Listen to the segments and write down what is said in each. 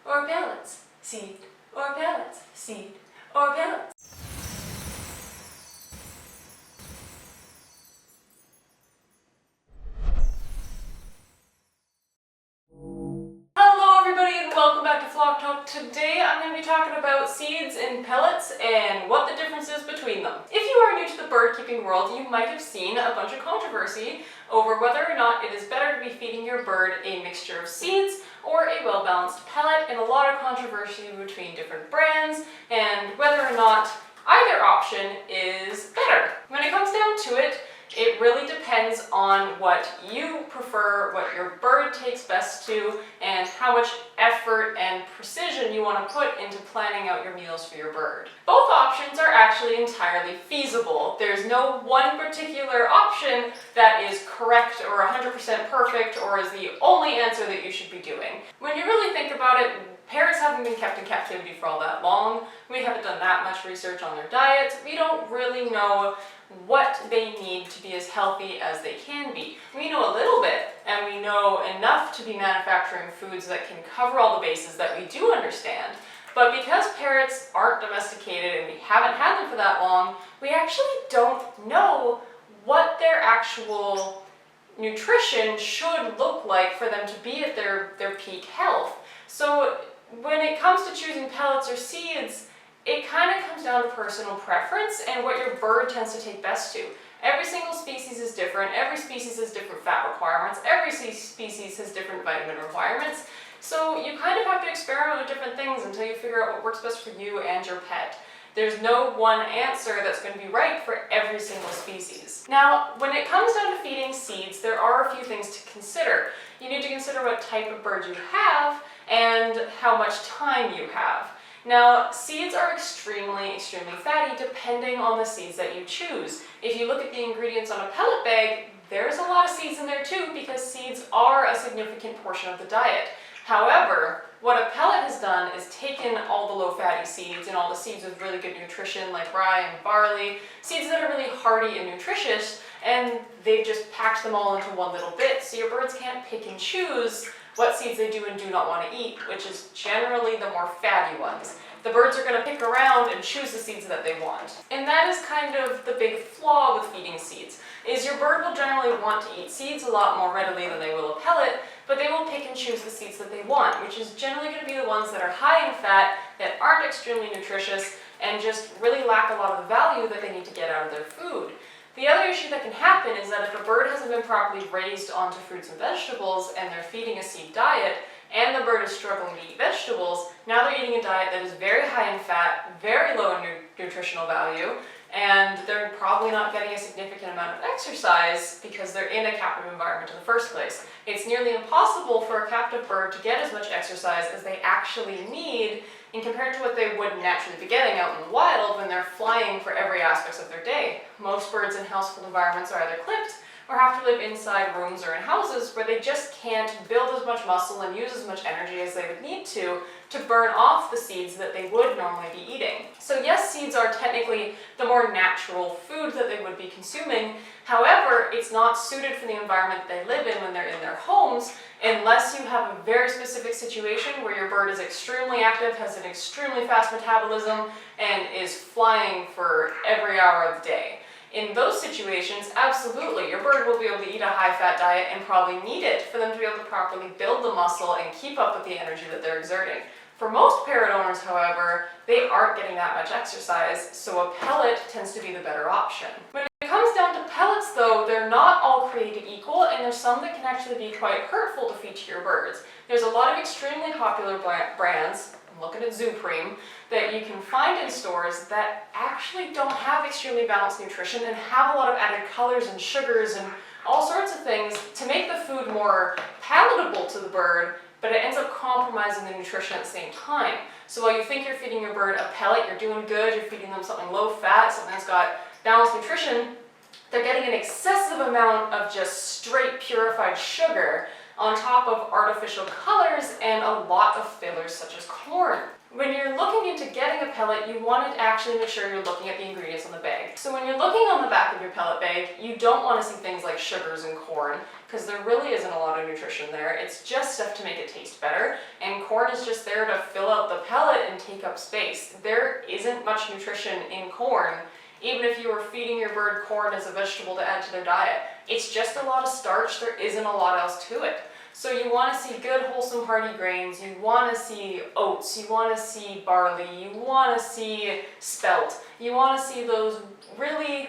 or pellets, seed, or pellets, seed, or pellets. Hello everybody and welcome back to Flock Talk. Today I'm going to be talking about seeds and pellets and what the difference is between them. If you are new to the bird keeping world, you might have seen a bunch of controversy over whether or not it is better to be feeding your bird a mixture of seeds or a well-balanced pellet, and a lot of controversy between different brands and whether or not either option is better. When it comes down to it, it really depends on what you prefer, what your bird takes best to, and how much effort and precision you want to put into planning out your meals for your bird. Both options are actually entirely feasible. There's no one particular option that is correct or 100% perfect or is the only answer that you should be doing. When you really think about it, parrots haven't been kept in captivity for all that long. We haven't done that much research on their diets. We don't really know what they need to be as healthy as they can be. We know a little bit, and we know enough to be manufacturing foods that can cover all the bases that we do understand. But because parrots aren't domesticated and we haven't had them for that long, we actually don't know what their actual nutrition should look like for them to be at their peak health. So when it comes to choosing pellets or seeds, it kind of comes down to personal preference and what your bird tends to take best to. Every single species is different, every species has different fat requirements, every species has different vitamin requirements, so you kind of have to experiment with different things until you figure out what works best for you and your pet. There's no one answer that's going to be right for every single species. Now, when it comes down to feeding seeds, there are a few things to consider. You need to consider what type of bird you have and how much time you have. Now, seeds are extremely fatty depending on the seeds that you choose. If you look at the ingredients on a pellet bag, there's a lot of seeds in there too because seeds are a significant portion of the diet. However, what a pellet has done is taken all the low-fatty seeds and all the seeds with really good nutrition like rye and barley, seeds that are really hearty and nutritious, and they've just packed them all into one little bit, so your birds can't pick and choose what seeds they do and do not want to eat, which is generally the more fatty ones. The birds are going to pick around and choose the seeds that they want. And that is kind of the big flaw with feeding seeds, is your bird will generally want to eat seeds a lot more readily than they will a pellet, but they will pick and choose the seeds that they want, which is generally going to be the ones that are high in fat, that aren't extremely nutritious, and just really lack a lot of the value that they need to get out of their food. The other issue that can happen is that if a bird hasn't been properly raised onto fruits and vegetables and they're feeding a seed diet, and the bird is struggling to eat vegetables, now they're eating a diet that is very high in fat, very low in nutritional value, and they're probably not getting a significant amount of exercise because they're in a captive environment in the first place. It's nearly impossible for a captive bird to get as much exercise as they actually need in compared to what they would naturally be getting out in the wild when they're flying for every aspect of their day. Most birds in houseful environments are either clipped or have to live inside rooms or in houses where they just can't build as much muscle and use as much energy as they would need to burn off the seeds that they would normally be eating. So yes, seeds are technically the more natural food that they would be consuming. However, it's not suited for the environment they live in when they're in their homes unless you have a very specific situation where your bird is extremely active, has an extremely fast metabolism, and is flying for every hour of the day. In those situations, absolutely, your bird will be able to eat a high-fat diet and probably need it for them to be able to properly build the muscle and keep up with the energy that they're exerting. For most parrot owners, however, they aren't getting that much exercise, so a pellet tends to be the better option. When it comes down to pellets, though, they're not all created equal, and there's some that can actually be quite hurtful to feed to your birds. There's a lot of extremely popular brands, I'm looking at Zupreme, that you can find in stores that actually don't have extremely balanced nutrition and have a lot of added colors and sugars and all sorts of things to make the food more palatable to the bird, but it ends up compromising the nutrition at the same time. So while you think you're feeding your bird a pellet, you're doing good, you're feeding them something low fat, something that's got balanced nutrition, they're getting an excessive amount of just straight purified sugar on top of artificial colors and a lot of fillers such as corn. When you're looking into getting a pellet, you want to actually make sure you're looking at the ingredients on the bag. So when you're looking on the back of your pellet bag, you don't want to see things like sugars and corn. because there really isn't a lot of nutrition there. It's just stuff to make it taste better, and corn is just there to fill out the pellet and take up space. There isn't much nutrition in corn, even if you were feeding your bird corn as a vegetable to add to their diet. It's just a lot of starch. There isn't a lot else to it. So you want to see good, wholesome, hearty grains. You want to see oats. You want to see barley. You want to see spelt. You want to see those really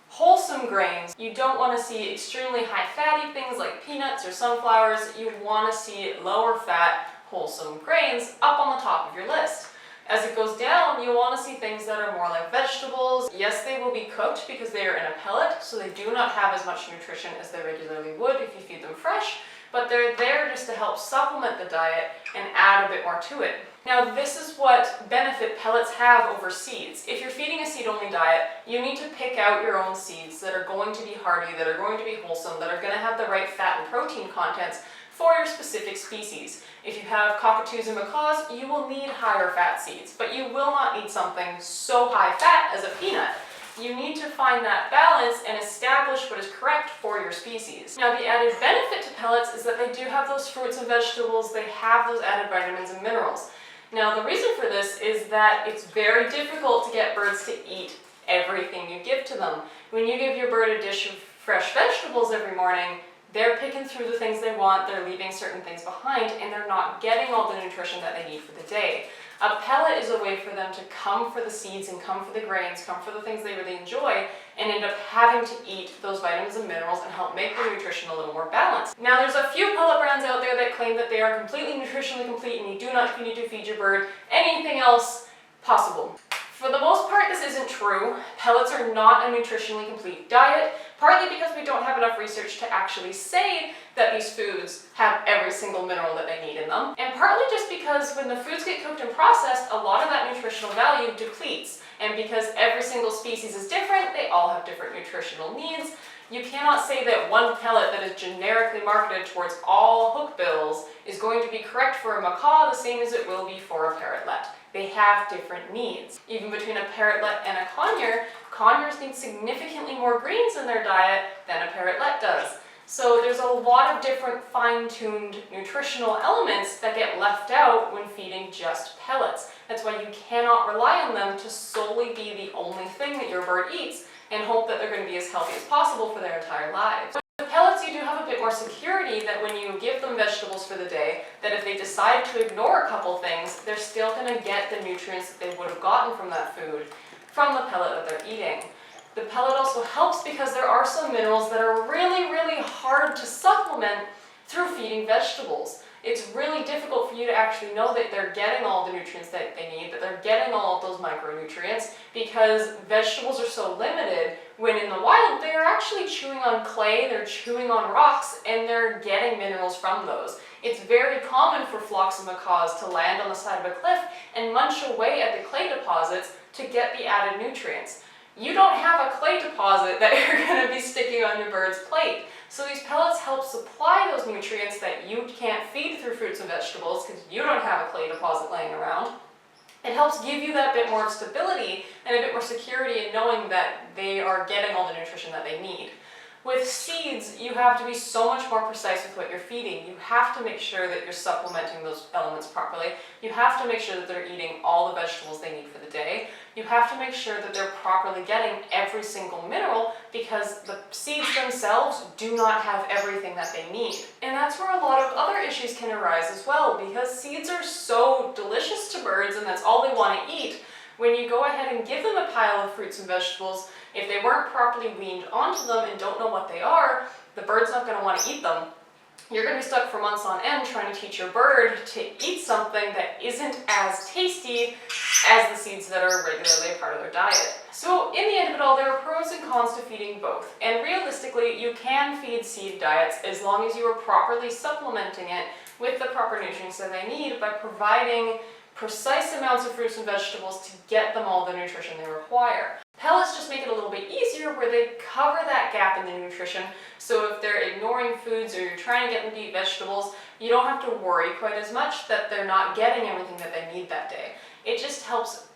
wholesome grains. You don't want to see extremely high fatty things like peanuts or sunflowers. You want to see lower fat, wholesome grains up on the top of your list. As it goes down, you'll want to see things that are more like vegetables. Yes, they will be cooked because they are in a pellet, so they do not have as much nutrition as they regularly would if you feed them fresh, but they're there just to help supplement the diet and add a bit more to it. Now, this is what benefit pellets have over seeds. If you're feeding a seed-only diet, you need to pick out your own seeds that are going to be hearty, that are going to be wholesome, that are going to have the right fat and protein contents for your specific species. If you have cockatoos and macaws, you will need higher fat seeds, but you will not need something so high fat as a peanut. You need to find that balance and establish what is correct for your species. Now, the added benefit to pellets is that they do have those fruits and vegetables, they have those added vitamins and minerals. Now, the reason for this is that it's very difficult to get birds to eat everything you give to them. When you give your bird a dish of fresh vegetables every morning, they're picking through the things they want, they're leaving certain things behind, and they're not getting all the nutrition that they need for the day. A pellet is a way for them to come for the seeds and come for the grains, come for the things they really enjoy, and end up having to eat those vitamins and minerals and help make their nutrition a little more balanced. Now, there's a few pellet brands out there that claim that they are completely nutritionally complete and you do not need to feed your bird anything else possible. For the most part, this isn't true. Pellets are not a nutritionally complete diet, partly because we don't have enough research to actually say that these foods have every single mineral that they need in them, and partly just because when the foods get cooked and processed, a lot of that nutritional value depletes. And because every single species is different, they all have different nutritional needs. You cannot say that one pellet that is generically marketed towards all hookbills is going to be correct for a macaw the same as it will be for a parrotlet. They have different needs. Even between a parrotlet and a conure, conures need significantly more greens in their diet than a parrotlet does. So there's a lot of different fine-tuned nutritional elements that get left out when feeding just pellets. That's why you cannot rely on them to solely be the only thing that your bird eats and hope that they're going to be as healthy as possible for their entire lives. With pellets, you do have a bit more security that when you give them vegetables for the day, that if they decide to ignore a couple things, they're still going to get the nutrients that they would have gotten from that food from the pellet that they're eating. The pellet also helps because there are some minerals that are really, really hard to supplement through feeding vegetables. It's really difficult for you to actually know that they're getting all the nutrients that they need, that they're getting all of those micronutrients, because vegetables are so limited, when in the wild they are actually chewing on clay, they're chewing on rocks, and they're getting minerals from those. It's very common for flocks of macaws to land on the side of a cliff and munch away at the clay deposits to get the added nutrients. You don't have a clay deposit that you're going to be sticking on your bird's plate. So these pellets help supply those nutrients that you can't feed through fruits and vegetables because you don't have a clay deposit laying around. It helps give you that bit more of stability and a bit more security in knowing that they are getting all the nutrition that they need. With seeds, you have to be so much more precise with what you're feeding. You have to make sure that you're supplementing those elements properly. You have to make sure that they're eating all the vegetables they need for the day. You have to make sure that they're properly getting every single mineral because the seeds themselves do not have everything that they need. And that's where a lot of other issues can arise as well, because seeds are so delicious to birds and that's all they want to eat. When you go ahead and give them a pile of fruits and vegetables, if they weren't properly weaned onto them and don't know what they are, the bird's not going to want to eat them. You're going to be stuck for months on end trying to teach your bird to eat something that isn't as tasty as the seeds that are regularly a part of their diet. So in the end of it all, there are pros and cons to feeding both. And realistically, you can feed seed diets as long as you are properly supplementing it with the proper nutrients that they need by providing precise amounts of fruits and vegetables to get them all the nutrition they require. Pellets just make it a little bit easier where they cover that gap in the nutrition, so if they're ignoring foods or you're trying to get them to eat vegetables, you don't have to worry quite as much that they're not getting everything that they need that day. It just helps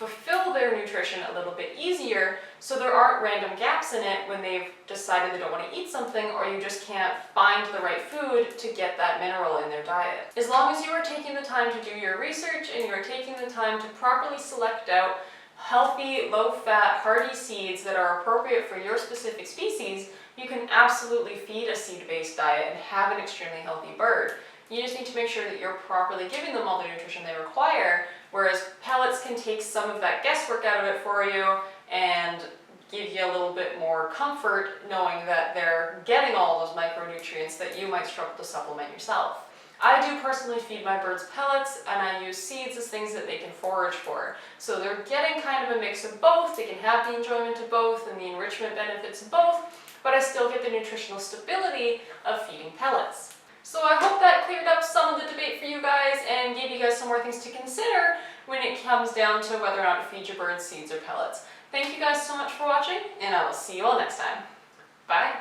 fulfill their nutrition a little bit easier, so there aren't random gaps in it when they've decided they don't want to eat something, or you just can't find the right food to get that mineral in their diet. As long as you are taking the time to do your research and you are taking the time to properly select out healthy, low-fat, hearty seeds that are appropriate for your specific species, you can absolutely feed a seed-based diet and have an extremely healthy bird. You just need to make sure that you're properly giving them all the nutrition they require, whereas pellets can take some of that guesswork out of it for you and give you a little bit more comfort knowing that they're getting all those micronutrients that you might struggle to supplement yourself. I do personally feed my birds pellets, and I use seeds as things that they can forage for. So they're getting kind of a mix of both. They can have the enjoyment of both and the enrichment benefits of both, but I still get the nutritional stability of feeding pellets. So I hope that cleared up some of the debate for you guys and gave you guys some more things to consider when it comes down to whether or not to feed your birds seeds or pellets. Thank you guys so much for watching, and I will see you all next time. Bye!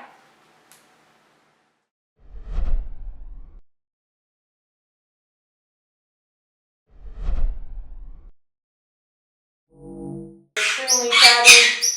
Extremely fatty.